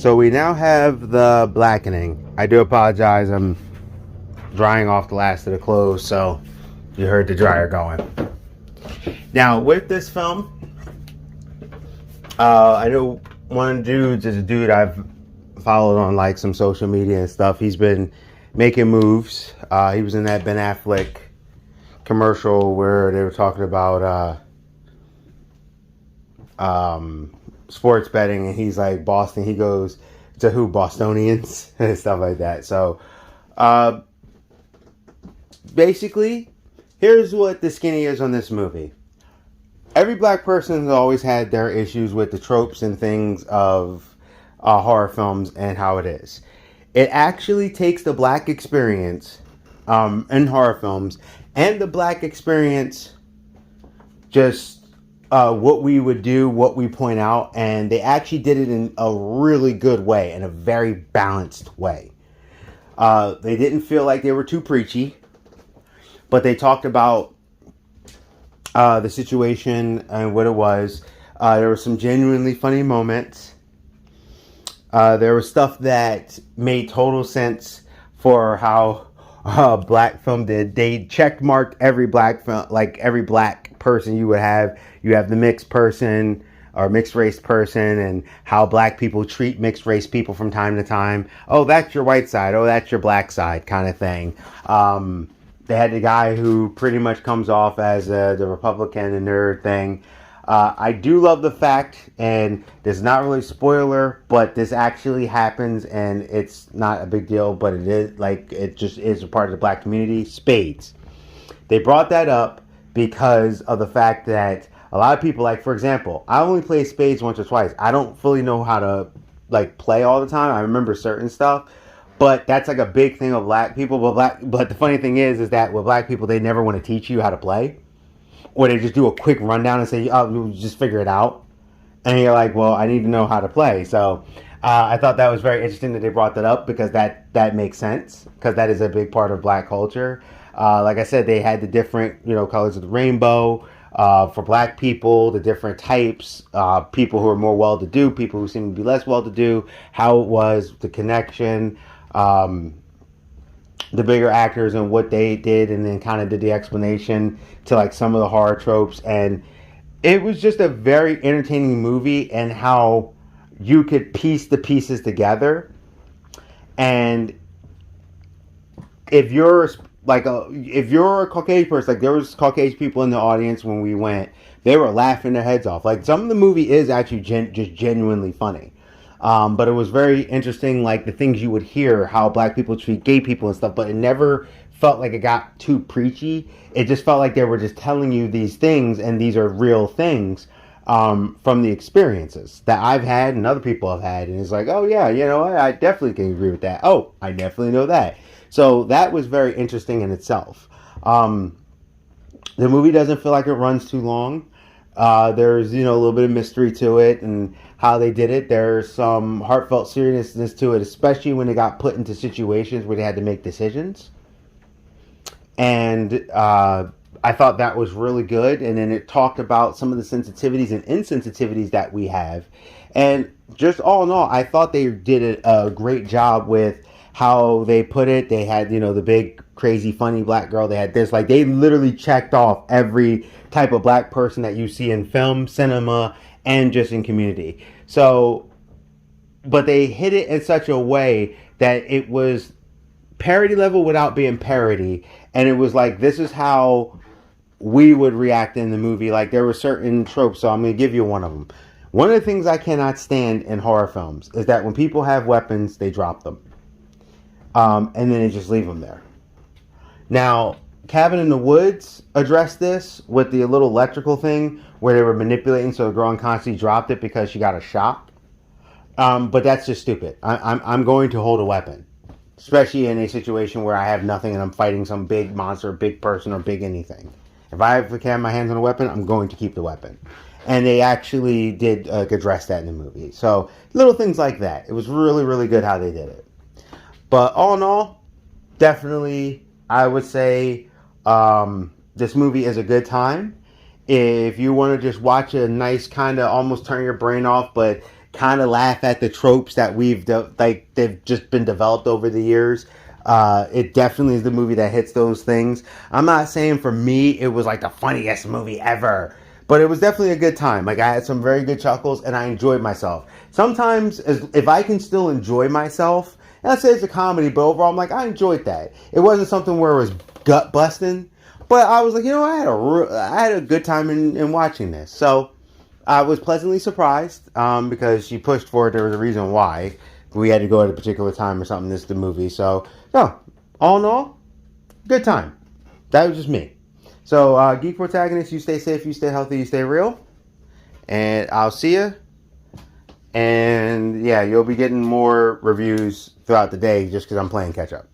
So we now have the blackening. I do apologize. I'm drying off the last of the clothes, so you heard the dryer going. Now with this film, I know one of the dudes is a dude I've followed on like some social media and stuff. He's been making moves. He was in that Ben Affleck commercial where they were talking about sports betting, and he's like Boston. He goes to who? Bostonians and stuff like that. So basically, here's what the skinny is on this movie. Every black person has always had their issues with the tropes and things of horror films and how it is. It actually takes the black experience in horror films and the black experience, just what we would do, what we point out, and they actually did it in a really good way, in a very balanced way. They didn't feel like they were too preachy, but they talked about the situation and what it was. There were some genuinely funny moments. There was stuff that made total sense for how black film did. They check marked every black film, like every black person you would have. You have the mixed person or mixed race person, and how black people treat mixed race people from time to time. Oh, that's your white side. Oh, that's your black side, kind of thing. They had the guy who pretty much comes off as the Republican and nerd thing. I do love the fact, and this is not really a spoiler, but this actually happens, and it's not a big deal, but it is, like, it just is a part of the black community. Spades. They brought that up because of the fact that a lot of people, like, for example, I only play spades once or twice. I don't fully know how to, like, play all the time. I remember certain stuff. But that's like a big thing of black people. But the funny thing is that with black people, they never want to teach you how to play, or they just do a quick rundown and say, "Oh, we'll just figure it out." And you're like, "Well, I need to know how to play." So I thought that was very interesting that they brought that up, because that makes sense, because that is a big part of black culture. Like I said, they had the different colors of the rainbow for black people, the different types, people who are more well-to-do, people who seem to be less well-to-do, how it was, the connection. The bigger actors and what they did, and then kind of did the explanation to like some of the horror tropes, and it was just a very entertaining movie, and how you could piece the pieces together. And if you're a Caucasian person, like there was Caucasian people in the audience when we went, they were laughing their heads off. Like some of the movie is actually just genuinely funny. But it was very interesting, like the things you would hear, how black people treat gay people and stuff, but it never felt like it got too preachy. It just felt like they were just telling you these things, and these are real things from the experiences that I've had and other people have had. And it's like, oh yeah, I definitely can agree with that. Oh, I definitely know that. So that was very interesting in itself. The movie doesn't feel like it runs too long. There's, a little bit of mystery to it and how they did it. There's some heartfelt seriousness to it, especially when they got put into situations where they had to make decisions. And I thought that was really good. And then it talked about some of the sensitivities and insensitivities that we have. And just all in all, I thought they did a great job with how they put it. They had, the big, crazy, funny black girl. They had this. Like, they literally checked off every type of black person that you see in film, cinema, and just in community. So, but they hit it in such a way that it was parody level without being parody. And it was like, this is how we would react in the movie. Like, there were certain tropes, so I'm going to give you one of them. One of the things I cannot stand in horror films is that when people have weapons, they drop them. And then they just leave them there. Now, Cabin in the Woods addressed this with the little electrical thing where they were manipulating, so the girl unconsciously dropped it because she got a shock. But that's just stupid. I'm going to hold a weapon, especially in a situation where I have nothing and I'm fighting some big monster, big person, or big anything. If I have my hands on a weapon, I'm going to keep the weapon. And they actually did address that in the movie. So little things like that. It was really, really good how they did it. But all in all, definitely, I would say this movie is a good time. If you want to just watch a nice kind of almost turn your brain off, but kind of laugh at the tropes that they've just been developed over the years. It definitely is the movie that hits those things. I'm not saying for me it was like the funniest movie ever, but it was definitely a good time. Like, I had some very good chuckles and I enjoyed myself. Sometimes, if I can still enjoy myself, and I say it's a comedy, but overall I'm like, I enjoyed that. It wasn't something where it was gut busting, but I was like, I had a good time in watching this. So I was pleasantly surprised, because she pushed for it. There was a reason why we had to go at a particular time or something. This is the movie. So, no, all in all, good time. That was just me. So, Geek Protagonist, you stay safe, you stay healthy, you stay real. And I'll see you. And yeah, you'll be getting more reviews throughout the day just because I'm playing catch up.